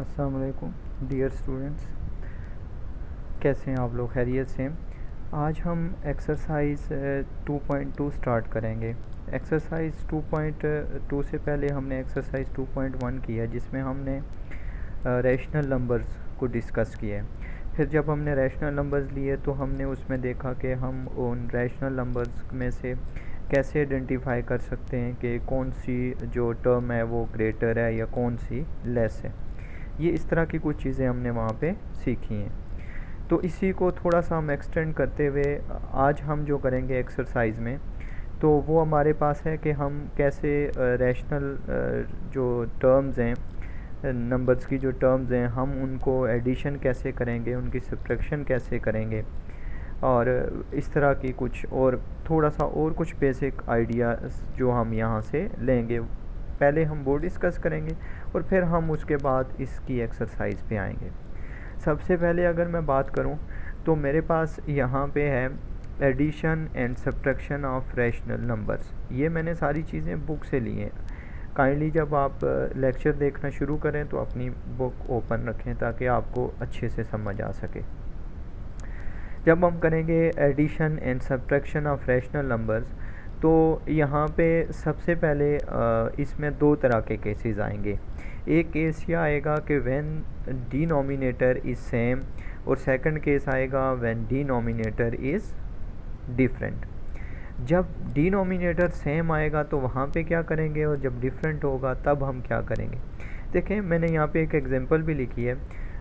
अस्सलाम वालेकुम dear students, कैसे हैं आप लोग? खैरियत से हैं? आज हम एक्सरसाइज 2.2 स्टार्ट करेंगे। एक्सरसाइज 2.2 से पहले हमने एक्सरसाइज 2.1 किया जिसमें हमने रैशनल नंबर्स को डिस्कस किया है। फिर जब हमने रैशनल नंबर्स लिए तो हमने उसमें देखा कि हम उन रैशनल नंबर्स में से कैसे आइडेंटिफाई कर सकते हैं कि कौन सी जो टर्म है वो ग्रेटर है या कौन सी लेस है। ये इस तरह की कुछ चीज़ें हमने वहाँ पे सीखी हैं। तो इसी को थोड़ा सा हम एक्सटेंड करते हुए आज हम जो करेंगे एक्सरसाइज में, तो वो हमारे पास है कि हम कैसे रैशनल जो टर्म्स हैं, नंबर्स की जो टर्म्स हैं, हम उनको एडिशन कैसे करेंगे, उनकी सब्ट्रैक्शन कैसे करेंगे, और इस तरह की कुछ और थोड़ा सा और कुछ बेसिक आइडियाज़ जो हम यहाँ से लेंगे। पहले हम वो डिस्कस करेंगे और फिर हम उसके बाद इसकी एक्सरसाइज पे आएंगे। सबसे पहले अगर मैं बात करूं तो मेरे पास यहाँ पे है addition and subtraction of rational numbers. ये मैंने सारी चीज़ें बुक से ली हैं। काइंडली जब आप लेक्चर देखना शुरू करें तो अपनी बुक ओपन रखें ताकि आपको अच्छे से समझ आ सके। जब हम करेंगे addition and subtraction of rational numbers, तो यहाँ पे सबसे पहले इसमें दो तरह के केसेस आएंगे। एक केस यह आएगा कि व्हेन डिनोमिनेटर इज़ सेम, और सेकंड केस आएगा व्हेन डिनोमिनेटर इज़ डिफरेंट। जब डिनोमिनेटर सेम आएगा तो वहाँ पे क्या करेंगे, और जब डिफरेंट होगा तब हम क्या करेंगे। देखें, मैंने यहाँ पे एक एग्जांपल भी लिखी है।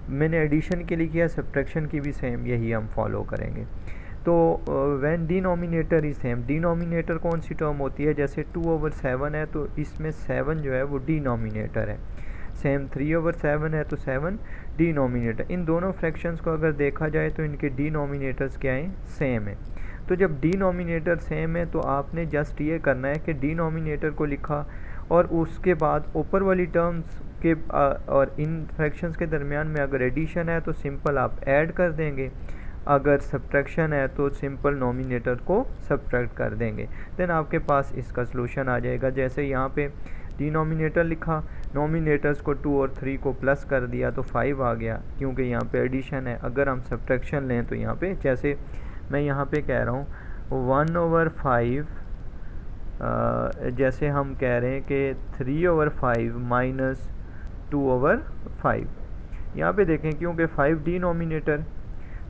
मैंने एडिशन के लिए किया, सब्ट्रैक्शन की भी सेम यही हम फॉलो करेंगे। तो when denominator is same, denominator कौन सी टर्म होती है? जैसे 2/7 है तो इसमें 7 जो है वो डिनोमिनेटर है। सेम 3/7 है तो 7 डिनोमिनेटर। इन दोनों फ्रैक्शंस को अगर देखा जाए तो इनके डिनोमिनेटर्स क्या हैं? सेम है। तो जब डिनोमिनेटर सेम है तो आपने जस्ट ये करना है कि डिनोमिनेटर को लिखा और उसके बाद ऊपर वाली टर्म्स के और इन फ्रैक्शंस के दरमियान में अगर एडिशन है तो सिंपल आप ऐड कर देंगे, अगर सब्ट्रैक्शन है तो सिंपल नोमिनेटर को सब्ट्रैक्ट कर देंगे। देन आपके पास इसका सलूशन आ जाएगा। जैसे यहाँ पे डिनोमिनेटर लिखा, नोमिनेटर्स को 2 और 3 को प्लस कर दिया तो 5 आ गया, क्योंकि यहाँ पे एडिशन है। अगर हम सब्ट्रैक्शन लें तो यहाँ पे, जैसे मैं यहाँ पे कह रहा हूँ 1/5, जैसे हम कह रहे हैं कि 3/5 माइनस 2/5। यहाँ पे देखें, क्योंकि 5 डिनोमिनेटर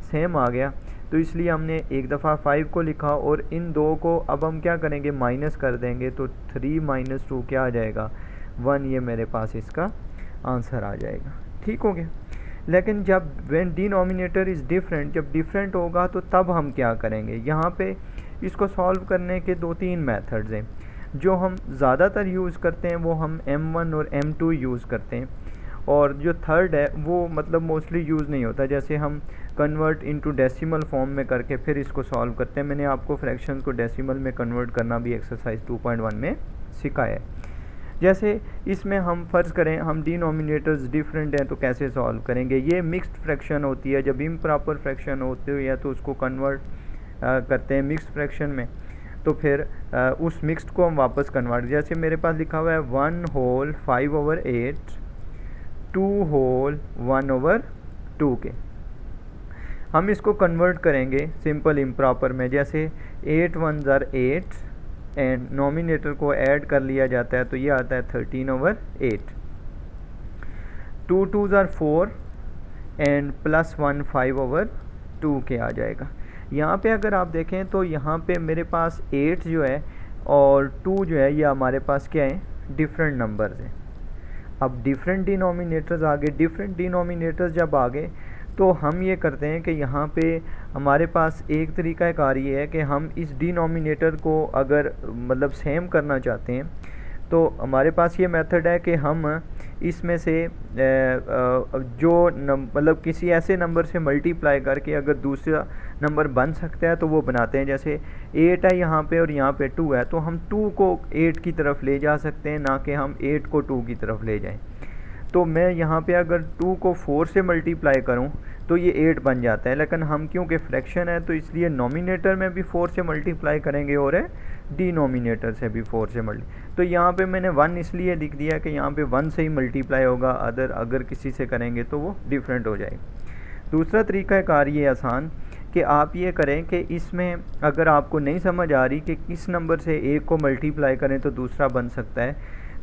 सेम आ गया तो इसलिए हमने एक दफ़ा 5 को लिखा और इन दो को अब हम क्या करेंगे, माइनस कर देंगे। तो 3 - 2 क्या आ जाएगा? 1। ये मेरे पास इसका आंसर आ जाएगा। ठीक हो गया। लेकिन जब व्हेन डिनोमिनेटर इज़ डिफरेंट, जब डिफरेंट होगा तो तब हम क्या करेंगे? यहाँ पे इसको सॉल्व करने के 2-3 मेथड्स हैं। जो हम ज़्यादातर यूज़ करते हैं वो हम M1 और M2 यूज़ करते हैं, और जो थर्ड है वो मतलब मोस्टली यूज़ नहीं होता। जैसे हम कन्वर्ट इनटू डेसिमल फॉर्म में करके फिर इसको सॉल्व करते हैं। मैंने आपको फ्रैक्शंस को डेसिमल में कन्वर्ट करना भी एक्सरसाइज 2.1 में सिखाया है। जैसे इसमें हम फ़र्ज़ करें हम डिनोमिनेटर्स डिफरेंट हैं तो कैसे सॉल्व करेंगे। ये मिक्स्ड फ्रैक्शन होती है। जब इम्प्रॉपर फ्रैक्शन होती है तो उसको कन्वर्ट करते हैं मिक्स्ड फ्रैक्शन में, तो फिर उस मिक्स्ड को हम वापस कन्वर्ट, जैसे मेरे पास लिखा हुआ है 1 होल 5/8, 2 होल 1/2 के। हम इसको कन्वर्ट करेंगे सिंपल इम्प्रॉपर में। जैसे 8 1 ज़र 8 एंड नोमिनेटर को ऐड कर लिया जाता है तो ये आता है 13/8। 2 2 ज़र 4 एंड प्लस 1 5/2 के आ जाएगा। यहाँ पे अगर आप देखें तो यहाँ पे मेरे पास 8 जो है और 2 जो है ये हमारे पास क्या है? डिफरेंट नंबर्स हैं। अब डिफरेंट डिनोमिनेटर्स आ गए। डिफरेंट डिनोमिनेटर्स जब आ गए तो हम ये करते हैं कि यहाँ पे हमारे पास एक तरीका कार ये है कि हम इस डिनोमिनेटर को अगर मतलब सेम करना चाहते हैं तो हमारे पास ये मेथड है कि हम इसमें से जो मतलब किसी ऐसे नंबर से मल्टीप्लाई करके अगर दूसरा नंबर बन सकता है तो वो बनाते हैं। जैसे 8 है यहाँ पे और यहाँ पे 2 है, तो हम 2 को 8 की तरफ ले जा सकते हैं, ना कि हम 8 को 2 की तरफ ले जाएं। तो मैं यहाँ पे अगर 2 को 4 से मल्टीप्लाई करूँ तो ये 8 बन जाता है। लेकिन हम क्योंकि फ्रैक्शन है तो इसलिए नोमिनेटर में भी 4 से मल्टीप्लाई करेंगे और डिनोमिनेटर से भी 4 से मल्टी, तो यहाँ पे मैंने 1 इसलिए लिख दिया कि यहाँ पे 1 से ही मल्टीप्लाई होगा, अगर किसी से करेंगे तो वो डिफरेंट हो जाएगा। दूसरा तरीका कार ये आसान कि आप ये करें कि इसमें अगर आपको नहीं समझ आ रही कि किस नंबर से एक को मल्टीप्लाई करें तो दूसरा बन सकता है,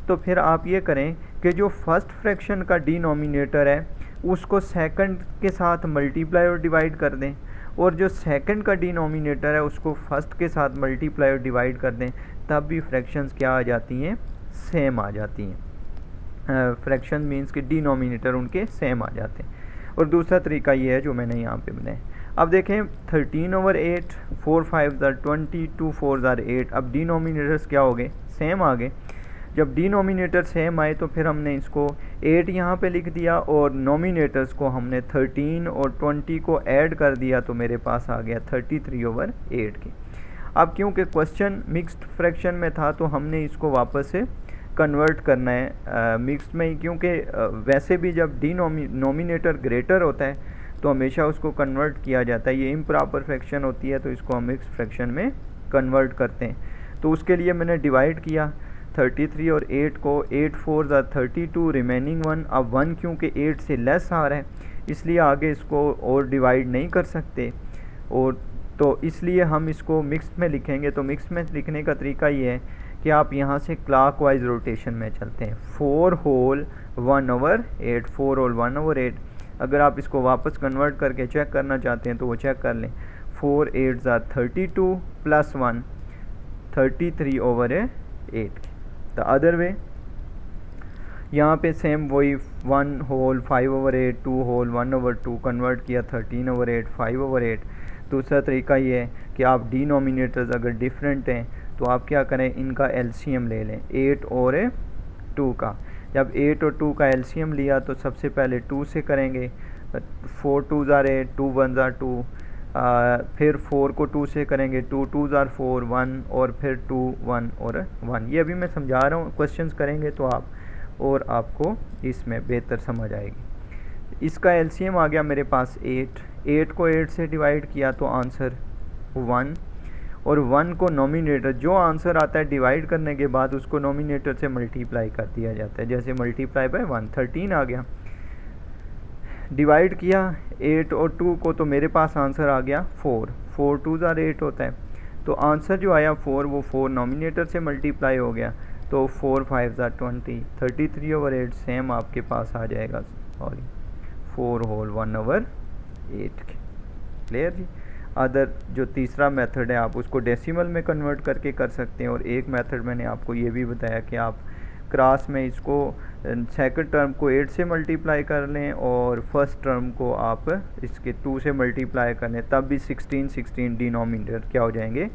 तो फिर आप ये करें कि जो फर्स्ट फ्रैक्शन का डिनोमिनेटर है उसको सेकंड के साथ मल्टीप्लाई और डिवाइड कर दें, और जो सेकंड का डिनोमिनेटर है उसको फर्स्ट के साथ मल्टीप्लाई और डिवाइड कर दें, तब भी फ्रैक्शंस क्या आ जाती हैं, सेम आ जाती हैं। फ्रैक्शन मीन्स कि डिनोमिनेटर उनके सेम आ जाते हैं। और दूसरा तरीका ये है जो मैंने यहाँ पे बनाया। अब देखें 13/8, 4 5 20, 2 4 8। अब डिनोमिनेटर्स क्या हो गए, सेम आ गए। जब डिनोमिनेटर सेम आए तो फिर हमने इसको 8 यहाँ पे लिख दिया और नोमिनेटर्स को हमने 13 और 20 को ऐड कर दिया, तो मेरे पास आ गया 33/8 के। अब क्योंकि क्वेश्चन मिक्स्ड फ्रैक्शन में था तो हमने इसको वापस से कन्वर्ट करना है मिक्स्ड में ही, क्योंकि वैसे भी जब डिनोमिनेटर ग्रेटर होता है तो हमेशा उसको कन्वर्ट किया जाता है। ये इम्प्रॉपर फ्रैक्शन होती है तो इसको हम मिक्स्ड फ्रैक्शन में कन्वर्ट करते हैं। तो उसके लिए मैंने डिवाइड किया 33 और 8 को, 8 4 32, रिमेनिंग 1। अब 1 क्योंकि 8 से लेस आ रहा है इसलिए आगे इसको और डिवाइड नहीं कर सकते, और तो इसलिए हम इसको मिक्स में लिखेंगे। तो मिक्स में लिखने का तरीका ये है कि आप यहाँ से क्लॉकवाइज रोटेशन में चलते हैं। 4 होल 1/8, 4 होल 1/8। अगर आप इसको वापस कन्वर्ट करके चेक करना चाहते हैं तो वो चेक कर लें। 4 8 32 प्लस 1 33/8। द अदर वे यहाँ पे सेम वही 1 होल 5/8, 2 होल 1/2 कन्वर्ट किया 13/8, 5/8। दूसरा तरीका ये है कि आप डिनोमिनेटर्स अगर डिफरेंट हैं तो आप क्या करें, इनका एलसीएम ले लें 8 और 2 का। जब 8 और 2 का एलसीएम लिया तो सबसे पहले 2 से करेंगे, 4 2 8, 2 1 2, फिर 4 को 2 से करेंगे, 2 2 4 1, और फिर 2 1 और 1। ये अभी मैं समझा रहा हूँ, क्वेश्चंस करेंगे तो आप और आपको इसमें बेहतर समझ आएगी। इसका एलसीएम आ गया मेरे पास 8 को 8 से डिवाइड किया तो आंसर 1, और 1 को नोमिनेटर जो आंसर आता है डिवाइड करने के बाद उसको नोमिनेटर से मल्टीप्लाई कर दिया जाता है। जैसे मल्टीप्लाई बाय 1 13 आ गया, डिवाइड किया 8 और 2 को तो मेरे पास आंसर आ गया 4 4 2 8 होता है। तो आंसर जो आया 4 वो 4 नोमिनेटर से मल्टीप्लाई हो गया, तो 4 5 20, 33/8 सेम आपके पास आ जाएगा, सॉरी 4 होल 1/8। क्लियर जी। अदर जो तीसरा मेथड है आप उसको डेसिमल में कन्वर्ट करके कर सकते हैं, और एक मेथड मैंने आपको ये भी बताया कि आप क्रॉस में इसको सेकंड टर्म को 8 से मल्टीप्लाई कर लें और फर्स्ट टर्म को आप इसके 2 से मल्टीप्लाई कर लें, तब भी 16 16 डिनोमिनेटर क्या हो जाएंगे,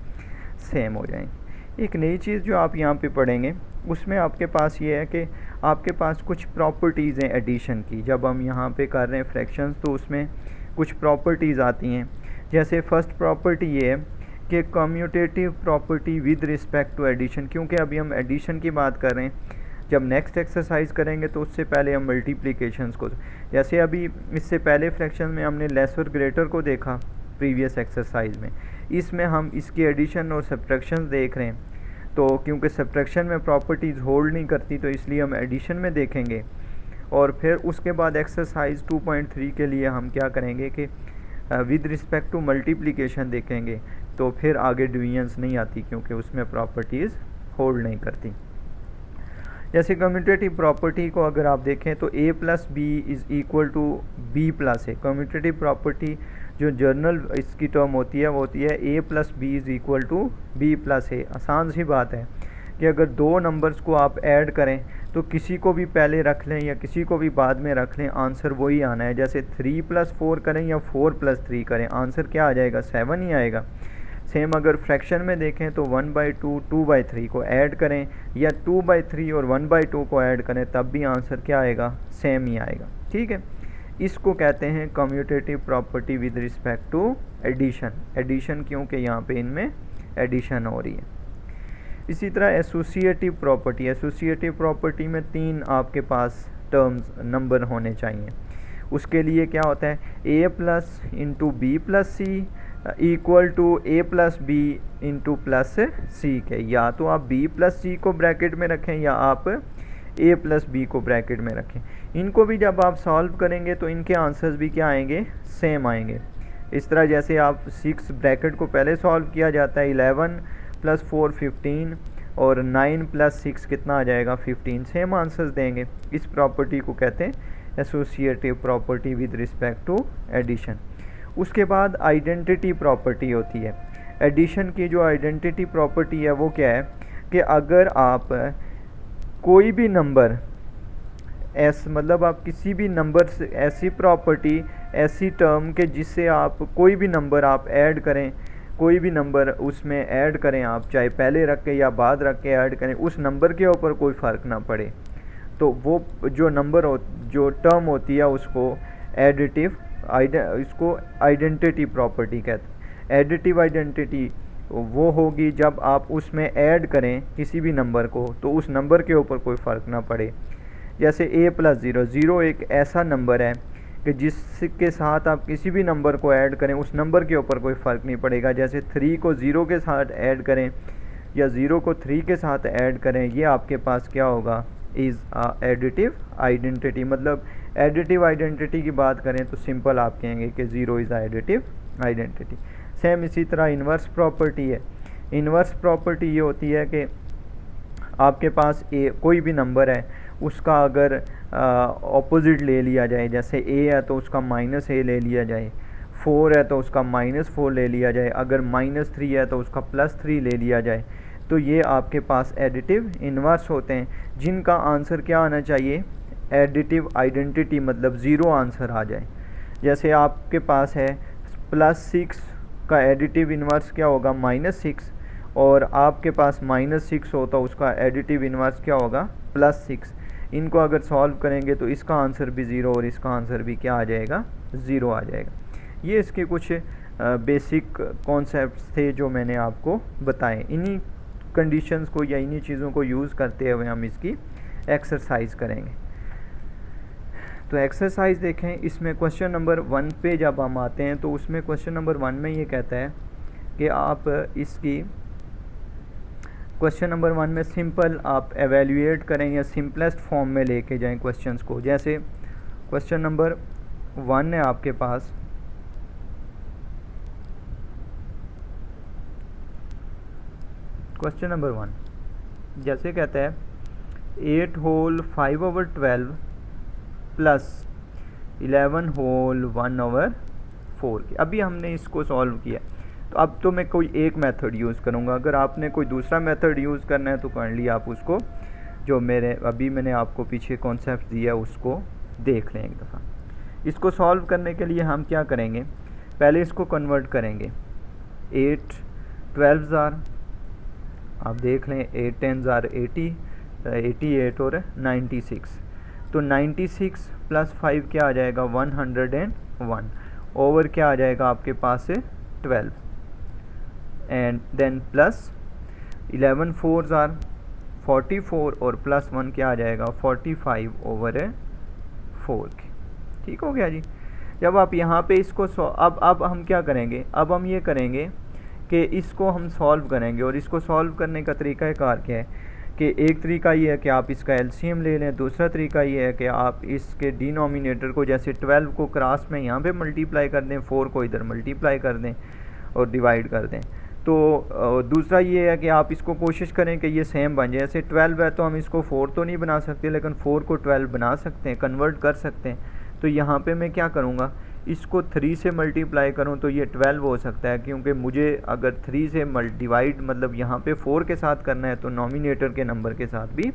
सेम हो जाएंगे। एक नई चीज़ जो आप यहाँ पे पढ़ेंगे उसमें आपके पास ये है कि आपके पास कुछ प्रॉपर्टीज़ हैं एडिशन की। जब हम यहाँ पे कर रहे हैं फ्रैक्शंस तो उसमें कुछ प्रॉपर्टीज़ आती हैं। जैसे फर्स्ट प्रॉपर्टी ये है कि commutative property with respect to addition, क्योंकि अभी हम एडिशन की बात कर रहे हैं। जब नेक्स्ट एक्सरसाइज करेंगे तो उससे पहले हम मल्टीप्लिकेशंस को, जैसे अभी इससे पहले फ्रैक्शन में हमने लेस और ग्रेटर को देखा प्रीवियस एक्सरसाइज में, इसमें हम इसकी एडिशन और सब्ट्रैक्शन देख रहे हैं। तो क्योंकि सब्ट्रैक्शन में प्रॉपर्टीज़ होल्ड नहीं करती तो इसलिए हम एडिशन में देखेंगे, और फिर उसके बाद एक्सरसाइज 2.3 के लिए हम क्या करेंगे कि विद रिस्पेक्ट टू मल्टीप्लिकेशन देखेंगे। तो फिर आगे डिवीजन्स नहीं आती क्योंकि उसमें प्रॉपर्टीज़ होल्ड नहीं करती। जैसे कम्यूटेटिव प्रॉपर्टी को अगर आप देखें तो a plus B is equal to B plus A. Commutative property जो जर्नल इसकी टर्म होती है वो होती है a plus B is equal to B plus A. आसान सी बात है कि अगर दो नंबर्स को आप ऐड करें तो किसी को भी पहले रख लें या किसी को भी बाद में रख लें, आंसर वही आना है। जैसे 3 + 4 करें या 4 + 3 करें, आंसर क्या आ जाएगा, 7 ही आएगा। सेम अगर फ्रैक्शन में देखें तो 1/2 2/3 को ऐड करें या 2/3 और 1/2 को ऐड करें, तब भी आंसर क्या आएगा, सेम ही आएगा। ठीक है, इसको कहते हैं commutative property with respect to addition. Addition क्योंकि यहाँ पे इनमें एडिशन हो रही है। इसी तरह एसोसिएटिव प्रॉपर्टी, एसोसिएटिव प्रॉपर्टी में 3 आपके पास टर्म्स नंबर होने चाहिए। उसके लिए क्या होता है, a + × b + c equal to A plus B into plus C के, या तो आप बी प्लस सी को ब्रैकेट में रखें या आप ए प्लस बी को ब्रैकेट में रखें। इनको भी जब आप सॉल्व करेंगे तो इनके आंसर्स भी क्या आएंगे, सेम आएंगे। इस तरह जैसे आप 6 ब्रैकेट को पहले सॉल्व किया जाता है, 11 + 4 15 और 9 + 6 कितना आ जाएगा 15, सेम आंसर्स देंगे। इस प्रॉपर्टी को कहते हैं associative property with respect to addition. उसके बाद आइडेंटिटी प्रॉपर्टी होती है। एडिशन की जो आइडेंटिटी प्रॉपर्टी है वो क्या है कि अगर आप कोई भी नंबर मतलब आप किसी भी नंबर से ऐसी प्रॉपर्टी, ऐसी टर्म के जिससे आप कोई भी नंबर आप ऐड करें, कोई भी नंबर उसमें ऐड करें आप, चाहे पहले रख के या बाद रख के ऐड करें, उस नंबर के ऊपर कोई फ़र्क ना पड़े, तो वो जो नंबर जो टर्म होती है उसको एडिटिव इसको आइडेंटिटी प्रॉपर्टी कहते हैं। एडिटिव आइडेंटिटी वो होगी जब आप उसमें ऐड करें किसी भी नंबर को तो उस नंबर के ऊपर कोई फ़र्क ना पड़े। जैसे a + 0, 0 एक ऐसा नंबर है कि जिसके साथ आप किसी भी नंबर को ऐड करें उस नंबर के ऊपर कोई फ़र्क नहीं पड़ेगा। जैसे 3 को 0 के साथ ऐड करें या 0 को 3 के साथ ऐड करें, ये आपके पास क्या होगा, इज़ एडिटिव आइडेंटिटी। मतलब एडिटिव आइडेंटिटी की बात करें तो सिंपल आप कहेंगे कि 0 इज़ एडिटिव आइडेंटिटी। सेम इसी तरह इन्वर्स प्रॉपर्टी है। इन्वर्स प्रॉपर्टी ये होती है कि आपके पास कोई भी नंबर है उसका अगर ऑपोजिट ले लिया जाए, जैसे a है तो उसका -a ले लिया जाए, 4 है तो उसका -4 ले लिया जाए, अगर -3 है तो उसका +3 ले लिया जाए, तो ये आपके पास एडिटिव इन्वर्स होते हैं जिनका आंसर क्या आना चाहिए, एडिटिव आइडेंटिटी, मतलब 0 आंसर आ जाए। जैसे आपके पास है +6 का एडिटिव इन्वर्स क्या होगा, -6, और आपके पास -6 हो तो उसका एडिटिव इन्वर्स क्या होगा, +6। इनको अगर सॉल्व करेंगे तो इसका आंसर भी 0 और इसका आंसर भी क्या आ जाएगा, 0 आ जाएगा। ये इसके कुछ बेसिक कॉन्सेप्ट्स थे जो मैंने आपको बताए। इन्हीं कंडीशंस को या इन्हीं चीज़ों को यूज़ करते हुए हम इसकी एक्सरसाइज करेंगे। तो एक्सरसाइज देखें, इसमें क्वेश्चन नंबर 1 पे जब हम आते हैं तो उसमें क्वेश्चन नंबर 1 में ये कहता है कि आप इसकी क्वेश्चन नंबर 1 में सिंपल आप एवेल्यूएट करें या सिंपलेस्ट फॉर्म में लेके जाएं क्वेश्चंस को। जैसे क्वेश्चन नंबर 1 है आपके पास, क्वेश्चन नंबर 1 जैसे कहता है 8 होल 5/12 + 11 होल 1/4। अभी हमने इसको सॉल्व किया, तो अब तो मैं कोई एक मेथड यूज़ करूँगा। अगर आपने कोई दूसरा मेथड यूज़ करना है तो कर लिया आप उसको, जो मैंने आपको पीछे कॉन्सेप्ट दिया उसको देख लें एक दफ़ा। इसको सॉल्व करने के लिए हम क्या करेंगे, पहले इसको कन्वर्ट करेंगे। 8 12 आप देख लें, 8 10 80, 88 और 96। तो 96 + 5 क्या आ जाएगा, 101 ओवर क्या आ जाएगा आपके पास 12, and then plus 11 4s are 44 और +1 क्या आ जाएगा 45/4। ठीक हो गया जी। जब आप यहाँ पे इसको अब हम क्या करेंगे, अब हम ये करेंगे कि इसको हम सॉल्व करेंगे। और इसको सॉल्व करने का तरीका कार क्या है कि एक तरीका ये है कि आप इसका एलसीएम ले लें, दूसरा तरीका ये है कि आप इसके डिनोमिनेटर को, जैसे 12 को क्रॉस में यहाँ पे मल्टीप्लाई कर दें, 4 को इधर मल्टीप्लाई कर दें और डिवाइड कर दें। तो दूसरा ये है कि आप इसको कोशिश करें कि ये सेम बन जाए। जैसे 12 है तो हम इसको 4 तो नहीं बना सकते, लेकिन 4 को 12 बना सकते हैं, कन्वर्ट कर सकते हैं। तो यहाँ पे मैं क्या करूँगा, इसको 3 से मल्टीप्लाई करूँ तो ये 12 हो सकता है, क्योंकि मुझे अगर 3 से डिवाइड मतलब यहाँ पे 4 के साथ करना है तो नॉमिनेटर के नंबर के साथ भी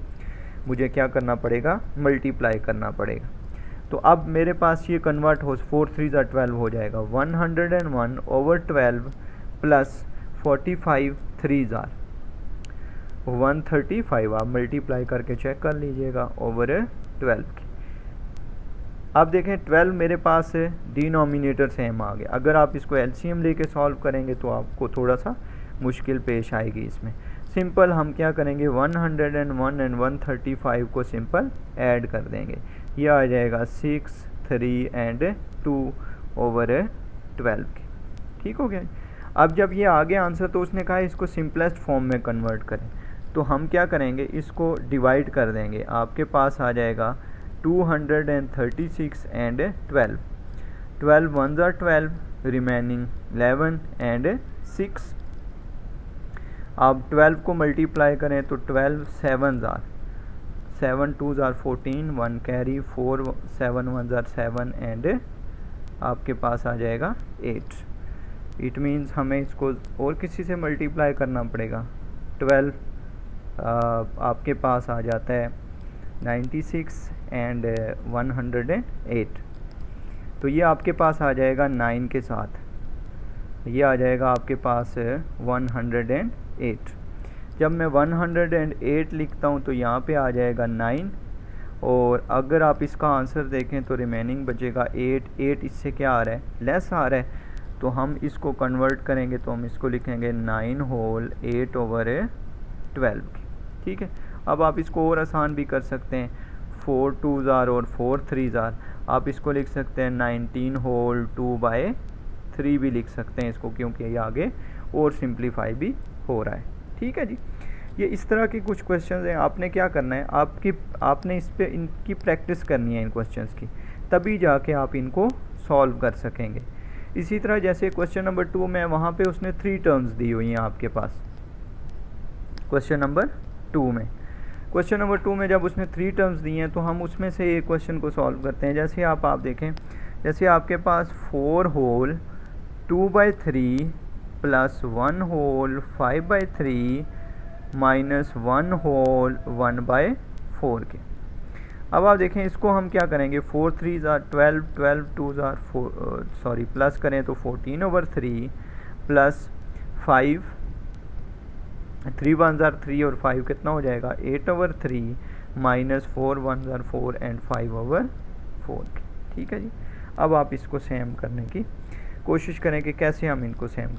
मुझे क्या करना पड़ेगा, मल्टीप्लाई करना पड़ेगा। तो अब मेरे पास ये कन्वर्ट हो 4 3 12 हो जाएगा, 101/12 + 45 3s आर 135। आप मल्टीप्लाई करके चेक कर लीजिएगा ओवर 12 की। अब देखें 12 मेरे पास डिनोमिनेटर सेम आ गया। अगर आप इसको एलसीएम लेके सॉल्व करेंगे तो आपको थोड़ा सा मुश्किल पेश आएगी इसमें। सिंपल हम क्या करेंगे, 101 एंड 135 को सिंपल ऐड कर देंगे, यह आ जाएगा 6 3 एंड 2/12 की। ठीक हो गया। अब जब ये आ गया आंसर तो उसने कहा इसको सिंपलेस्ट फॉर्म में कन्वर्ट करें, तो हम क्या करेंगे, इसको डिवाइड कर देंगे। आपके पास आ जाएगा 236 and 12, 12 1s are 12, remaining 11 and 6। आप 12 को मल्टीप्लाई करें तो 12 7s are 7 2s are 14, 1 carry, 4 7 1s are 7 and आपके पास आ जाएगा 8। इट मीन्स हमें इसको और किसी से मल्टीप्लाई करना पड़ेगा। 12 आपके पास आ जाता है 96 एंड 108, तो ये आपके पास आ जाएगा 9 के साथ, ये आ जाएगा आपके पास 108। जब मैं 108 लिखता हूँ तो यहाँ पे आ जाएगा 9, और अगर आप इसका आंसर देखें तो रिमेनिंग बचेगा 8। 8 इससे क्या आ रहा है, लेस आ रहा है, तो हम इसको कन्वर्ट करेंगे तो हम इसको लिखेंगे 9 होल 8 ओवर 12। ठीक है, अब आप इसको और आसान भी कर सकते हैं, 4 2s are और 4 3s are, आप इसको लिख सकते हैं 19 होल 2/3 भी लिख सकते हैं इसको, क्योंकि ये आगे और सिंप्लीफाई भी हो रहा है। ठीक है जी, ये इस तरह के कुछ क्वेश्चंस हैं। आपने क्या करना है, आपने इस पे इनकी प्रैक्टिस करनी है इन क्वेश्चंस की, तभी जाके आप इनको सॉल्व कर सकेंगे। इसी तरह जैसे क्वेश्चन नंबर 2 में, वहाँ पे उसने 3 टर्म्स दी हुई हैं आपके पास। क्वेश्चन नंबर 2 में जब उसने 3 टर्म्स दी हैं तो हम उसमें से एक क्वेश्चन को सॉल्व करते हैं। जैसे आप देखें, जैसे आपके पास 4 whole 2/3 plus 1 whole 5/3 minus 1 whole 1/4 के। अब आप देखें इसको हम क्या करेंगे, 4 3s are 12, 12 2s are 4, plus करें तो 14/3 प्लस 5, 3 1s are 3 और 5 कितना हो जाएगा 8/3 माइनस 4 1s are 4 एंड 5/4। ठीक है जी, अब आप इसको सेम करने की कोशिश करें कि कैसे हम इनको सेम,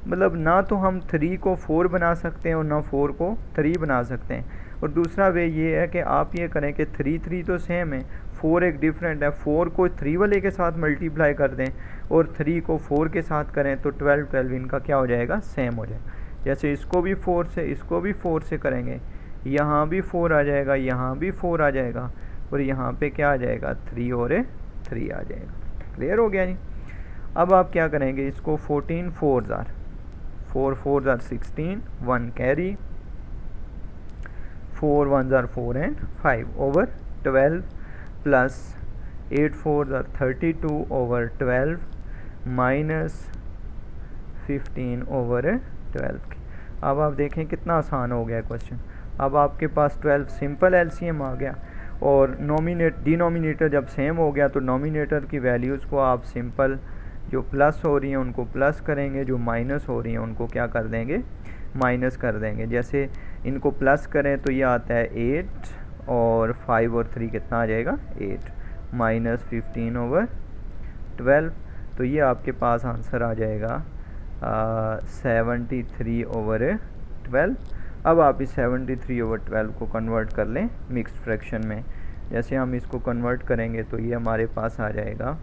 मतलब ना तो हम 3 को 4 बना सकते हैं और ना 4 को 3 बना सकते हैं। और दूसरा वे ये है कि आप ये करें कि 3 3 तो सेम है, 4 एक डिफरेंट है, 4 को 3 वाले के साथ मल्टीप्लाई कर दें और 3 को 4 के साथ करें तो 12 12 इनका क्या हो जाएगा, सेम हो जाएगा। जैसे इसको भी 4 से, इसको भी 4 से करेंगे, यहाँ भी 4 आ जाएगा, यहाँ भी 4 आ जाएगा, और यहाँ पे क्या आ जाएगा 3 और 3 आ जाएगा। क्लियर हो गया जी। अब आप क्या करेंगे, इसको 14 4s are 4 4s are 16, 1 carry, 4 1s are 4 and 5 over 12 plus 8 4s are 32 over 12 minus 15 over 12। अब आप देखें कितना आसान हो गया क्वेश्चन। अब आपके पास 12 सिंपल एलसीएम आ गया, और डिनोमिनेटर जब सेम हो गया तो नोमिनेटर की वैल्यूज़ को आप सिंपल, जो प्लस हो रही हैं उनको प्लस करेंगे, जो माइनस हो रही हैं उनको क्या कर देंगे, माइनस कर देंगे। जैसे इनको प्लस करें तो ये आता है 8 और 5 और 3 कितना आ जाएगा 8 माइनस 15 ओवर 12, तो ये आपके पास आंसर आ जाएगा 73 ओवर 12। अब आप इस 73 ओवर 12 को कन्वर्ट कर लें मिक्स्ड फ्रैक्शन में। जैसे हम इसको कन्वर्ट करेंगे तो ये हमारे पास आ जाएगा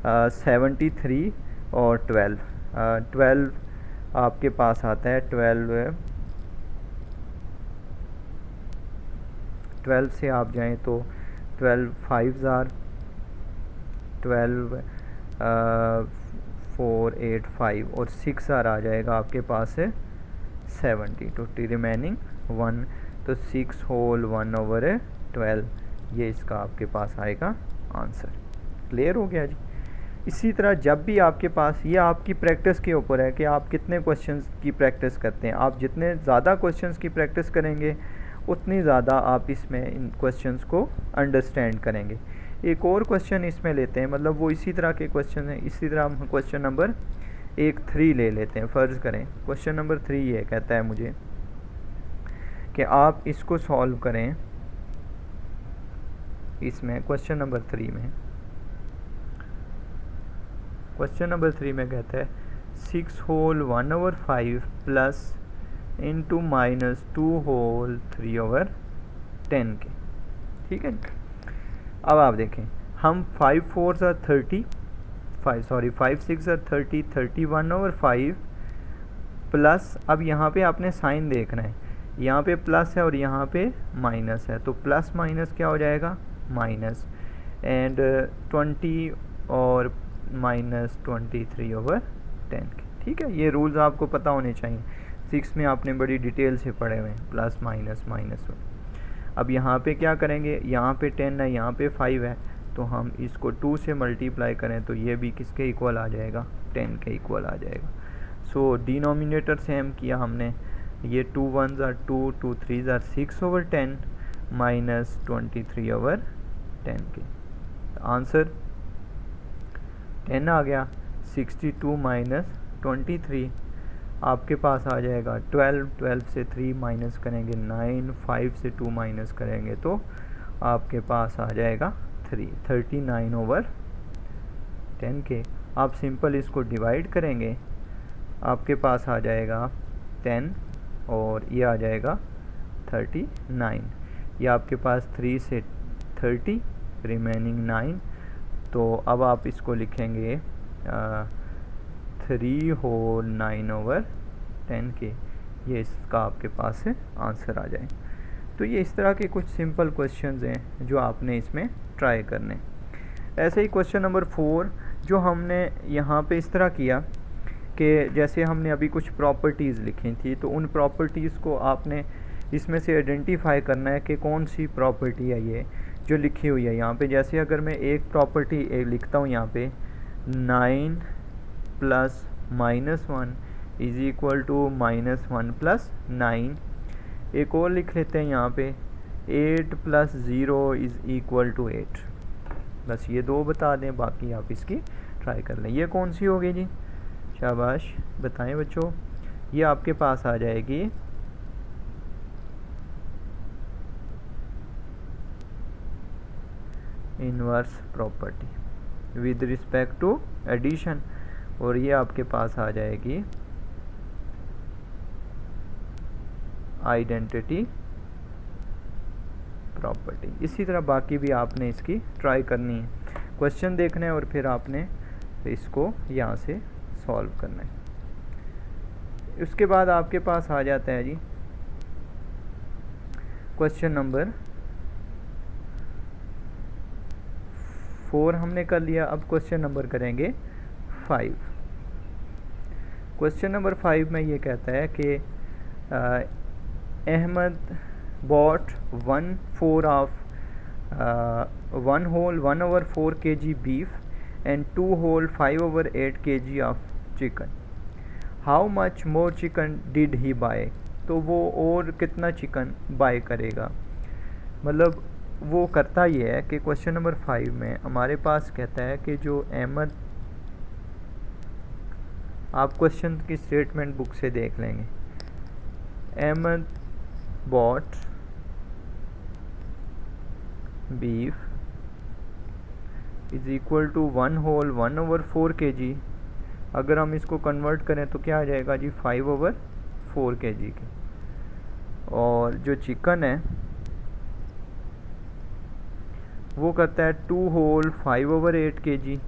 73 और 12 आपके पास आता है 12 से आप जाएं तो 12 5s are 12 4 8 5 और 6 आ जाएगा आपके पास है 70, तो रिमेनिंग 1, तो 6 होल 1 ओवर 12, ये इसका आपके पास आएगा आंसर। क्लियर हो गया जी। इसी तरह जब भी आपके पास, ये आपकी प्रैक्टिस के ऊपर है कि आप कितने क्वेश्चंस की प्रैक्टिस करते हैं। आप जितने ज़्यादा क्वेश्चंस की प्रैक्टिस करेंगे उतनी ज़्यादा आप इसमें इन क्वेश्चंस को अंडरस्टैंड करेंगे। एक और क्वेश्चन इसमें लेते हैं, मतलब वो इसी तरह के क्वेश्चन हैं। इसी तरह हम क्वेश्चन नंबर 3 ले लेते हैं। फ़र्ज़ करें क्वेश्चन नंबर 3 ये कहता है मुझे कि आप इसको सॉल्व करें। इसमें क्वेश्चन नंबर 3 में कहता है 6 whole 1 over 5 plus into minus 2 whole 3 over 10 के। ठीक है, अब आप देखें हम 5 4s are 30, 5 सॉरी 5 6 और 30 31/5 प्लस, अब यहाँ पे आपने साइन देखना है, यहाँ पे प्लस है और यहाँ पे माइनस है, तो प्लस माइनस क्या हो जाएगा माइनस, एंड 20 और माइनस 23/10 के। ठीक है, ये रूल्स आपको पता होने चाहिए, 6 में आपने बड़ी डिटेल से पढ़े हुए हैं, प्लस माइनस माइनस। अब यहाँ पे क्या करेंगे, यहाँ पे 10 है, यहाँ पे 5 है, तो हम इसको 2 से मल्टीप्लाई करें तो ये भी किसके इक्वल आ जाएगा, 10 के इक्वल आ जाएगा। सो डिनोमिनेटर सेम किया हमने, ये 2 1s are 2, 2 3s are 6/10 minus 23/10 के। आंसर 10 आ गया, 62 माइनस 23 आपके पास आ जाएगा 12, 12 से 3 माइनस करेंगे 9, 5 से 2 माइनस करेंगे तो आपके पास आ जाएगा 39/10 के। आप सिंपल इसको डिवाइड करेंगे, आपके पास आ जाएगा 10 और ये आ जाएगा 39, ये आपके पास 3 से 30 रिमेनिंग 9, तो अब आप इसको लिखेंगे 3 होल 9/10 के, ये इसका आपके पास से आंसर आ जाए। तो ये इस तरह के कुछ सिंपल क्वेश्चंस हैं जो आपने इसमें ट्राई करने। ऐसे ही क्वेश्चन नंबर 4 जो हमने यहाँ पे इस तरह किया कि जैसे हमने अभी कुछ प्रॉपर्टीज़ लिखी थी, तो उन प्रॉपर्टीज़ को आपने इसमें से आइडेंटिफाई करना है कि कौन सी प्रॉपर्टी है ये जो लिखी हुई है यहाँ पे। जैसे अगर मैं एक प्रॉपर्टी लिखता हूँ यहाँ पे 9 plus -1 is equal to -1 plus 9, एक और लिख लेते हैं यहाँ पे 8 प्लस 0 इज़ इक्वल टू 8। बस ये दो बता दें, बाकी आप इसकी ट्राई कर लें। ये कौन सी होगी जी, शाबाश बताएं बच्चों। ये आपके पास आ जाएगी inverse property with respect to addition, और ये आपके पास आ जाएगी आइडेंटिटी प्रॉपर्टी। इसी तरह बाकी भी आपने इसकी ट्राई करनी है, क्वेश्चन देखना है और फिर आपने इसको यहाँ से सॉल्व करना है। उसके बाद आपके पास आ जाता है जी क्वेश्चन नंबर 4 हमने कर लिया। अब क्वेश्चन नंबर करेंगे 5। क्वेश्चन नंबर 5 में ये कहता है कि Ahmad bought 1/4 of 1 whole 1/4 kg beef and 2 whole 5/8 kg of chicken. How much more chicken did he buy? तो वो और कितना चिकन बाय करेगा। मतलब वो करता ये है कि क्वेश्चन नंबर 5 में हमारे पास कहता है कि जो अहमद, आप क्वेश्चन की स्टेटमेंट बुक से देख लेंगे, Ahmad bought beef is equal to 1 whole 1/4 kg। अगर हम इसको कन्वर्ट करें तो क्या आ जाएगा जी 5/4 kg के। और जो चिकन है वो करता है 2 whole 5/8 kg,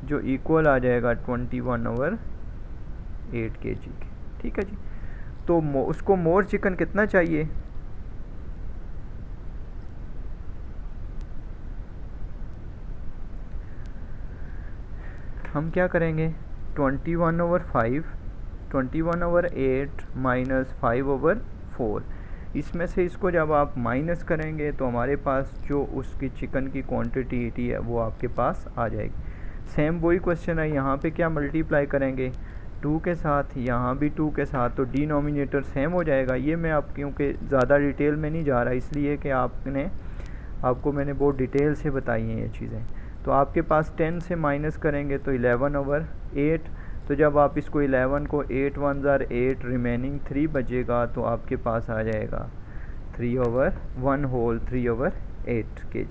जो इक्वल आ जाएगा 21/8 kg के। ठीक है जी, तो उसको मोर चिकन कितना चाहिए, हम क्या करेंगे 21/5 21/8 माइनस 5/4, इसमें से इसको जब आप माइनस करेंगे तो हमारे पास जो उसकी चिकन की क्वांटिटी है वो आपके पास आ जाएगी। सेम वही क्वेश्चन है, यहाँ पे क्या मल्टीप्लाई करेंगे 2 के साथ, यहाँ भी 2 के साथ, तो डिनोमिनेटर सेम हो जाएगा। ये मैं आप क्योंकि ज़्यादा डिटेल में नहीं जा रहा, इसलिए कि आपको मैंने बहुत डिटेल से बताई हैं ये चीज़ें। तो आपके पास 10 से माइनस करेंगे तो 11/8, तो जब आप इसको 11 को 8 1s are 8 रिमेनिंग 3 बचेगा तो आपके पास आ जाएगा 3/1 होल 3/8 kg।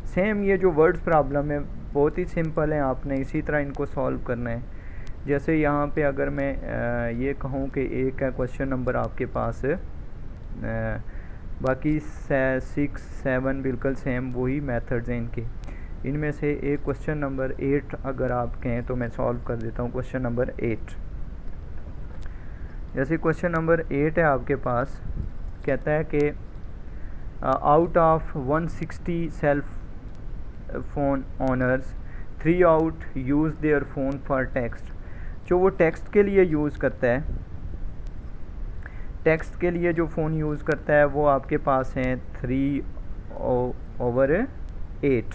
सेम ये जो वर्ड्स प्रॉब्लम है बहुत ही सिंपल है, आपने इसी तरह इनको सॉल्व करना है। जैसे यहाँ पे अगर मैं ये कहूँ कि एक है क्वेश्चन नंबर आपके पास बाकी 6 7 बिल्कुल सेम वही मेथड्स हैं इनके। इनमें से एक क्वेश्चन नंबर 8 अगर आप कहें तो मैं सॉल्व कर देता हूँ क्वेश्चन नंबर 8। जैसे क्वेश्चन नंबर 8 है आपके पास, कहता है कि out of 160 cell phone owners 3 out use their phone for text. जो वो टेक्स्ट के लिए यूज़ करता है, टेक्स्ट के लिए जो फ़ोन यूज़ करता है वो आपके पास हैं 3/8,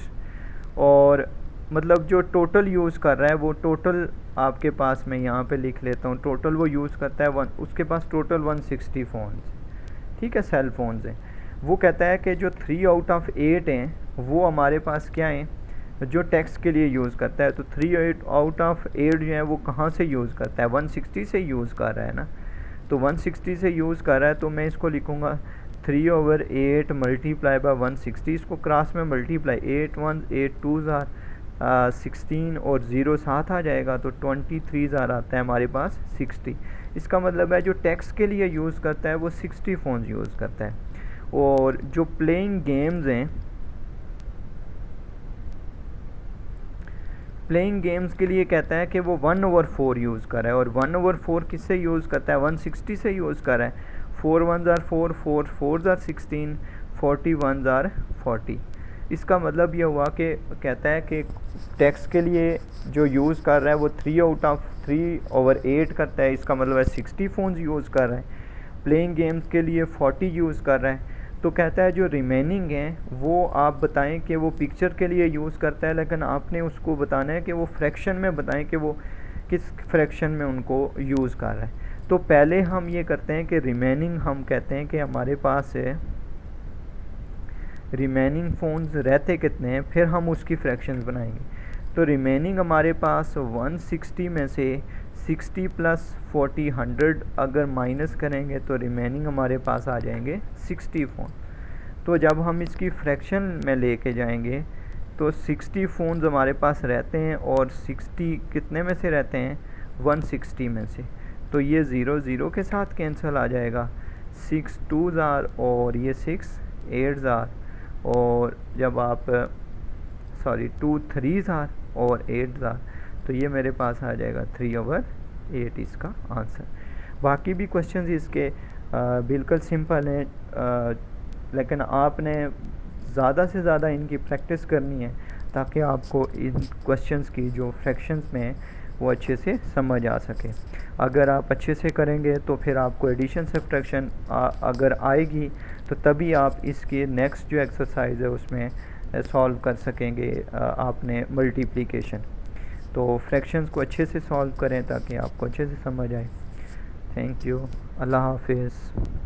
और मतलब जो टोटल यूज़ कर रहा है वो टोटल आपके पास, मैं यहाँ पे लिख लेता हूँ, टोटल वो यूज़ करता है उसके पास टोटल 160 फ़ोन्स, ठीक है, सेल फोन्स हैं। वो कहता है कि जो 3/8 हैं वो हमारे पास क्या हैं, जो टेक्स्ट के लिए यूज़ करता है। तो 3/8 जो है वो कहाँ से यूज़ करता है, 160 से यूज़ कर रहा है ना, तो 160 से यूज़ कर रहा है, तो मैं इसको लिखूँगा 3/8 मल्टीप्लाई बाय 160, इसको क्रॉस में मल्टीप्लाई, 8 1 8 2 16 और 0 साथ आ जाएगा, तो 23 आता है हमारे पास 60। इसका मतलब है जो टेक्स्ट के लिए यूज़ करता है वो 60 फ़ोन यूज़ करता है। और जो प्लेइंग गेम्स हैं, प्लेइंग गेम्स के लिए कहता है कि वो 1/4 यूज़ कर रहा है, और 1/4 किससे यूज़ करता है, 160 से यूज़ कर रहा है। 4 1 4 4 4 16 41 40। इसका मतलब ये हुआ कि कहता है कि टेक्स्ट के लिए जो यूज़ कर रहा है वो 3/8 करता है, इसका मतलब है 60 फ़ोन्स यूज़ कर रहा है। प्लेइंग गेम्स के लिए 40 यूज़ कर रहा है। तो कहता है जो रिमेनिंग हैं वो आप बताएं कि वो पिक्चर के लिए यूज़ करता है, लेकिन आपने उसको बताना है कि वो फ्रैक्शन में बताएं कि वो किस फ्रैक्शन में उनको यूज़ कर रहा है। तो पहले हम ये करते हैं कि रिमेनिंग, हम कहते हैं कि हमारे पास है रिमेनिंग फ़ोन्स रहते कितने हैं, फिर हम उसकी फ्रैक्शंस बनाएंगे। तो रिमेनिंग हमारे पास 160 में से 60 + 40 100 अगर माइनस करेंगे तो रिमेनिंग हमारे पास आ जाएंगे 60 फ़ोन। तो जब हम इसकी फ्रैक्शन में लेके जाएंगे तो 60 फ़ोन्स हमारे पास रहते हैं, और 60 कितने में से रहते हैं, 160 में से। तो ये 0 0 के साथ कैंसिल आ जाएगा, 6 2s और ये 6 8s, और जब आप 2 3s और 8s, तो ये मेरे पास आ जाएगा 3/8 इसका आंसर। बाकी भी क्वेश्चंस इसके बिल्कुल सिंपल हैं, लेकिन आपने ज़्यादा से ज़्यादा इनकी प्रैक्टिस करनी है ताकि आपको इन क्वेश्चंस की जो फ्रैक्शंस में है वो अच्छे से समझ आ सके। अगर आप अच्छे से करेंगे तो फिर आपको एडिशन सब्ट्रैक्शन अगर आएगी तो तभी आप इसके नेक्स्ट जो एक्सरसाइज है उसमें सॉल्व कर सकेंगे आपने मल्टीप्लिकेशन। तो फ्रैक्शंस को अच्छे से सॉल्व करें ताकि आपको अच्छे से समझ आए। थैंक यू, अल्लाह हाफिज़।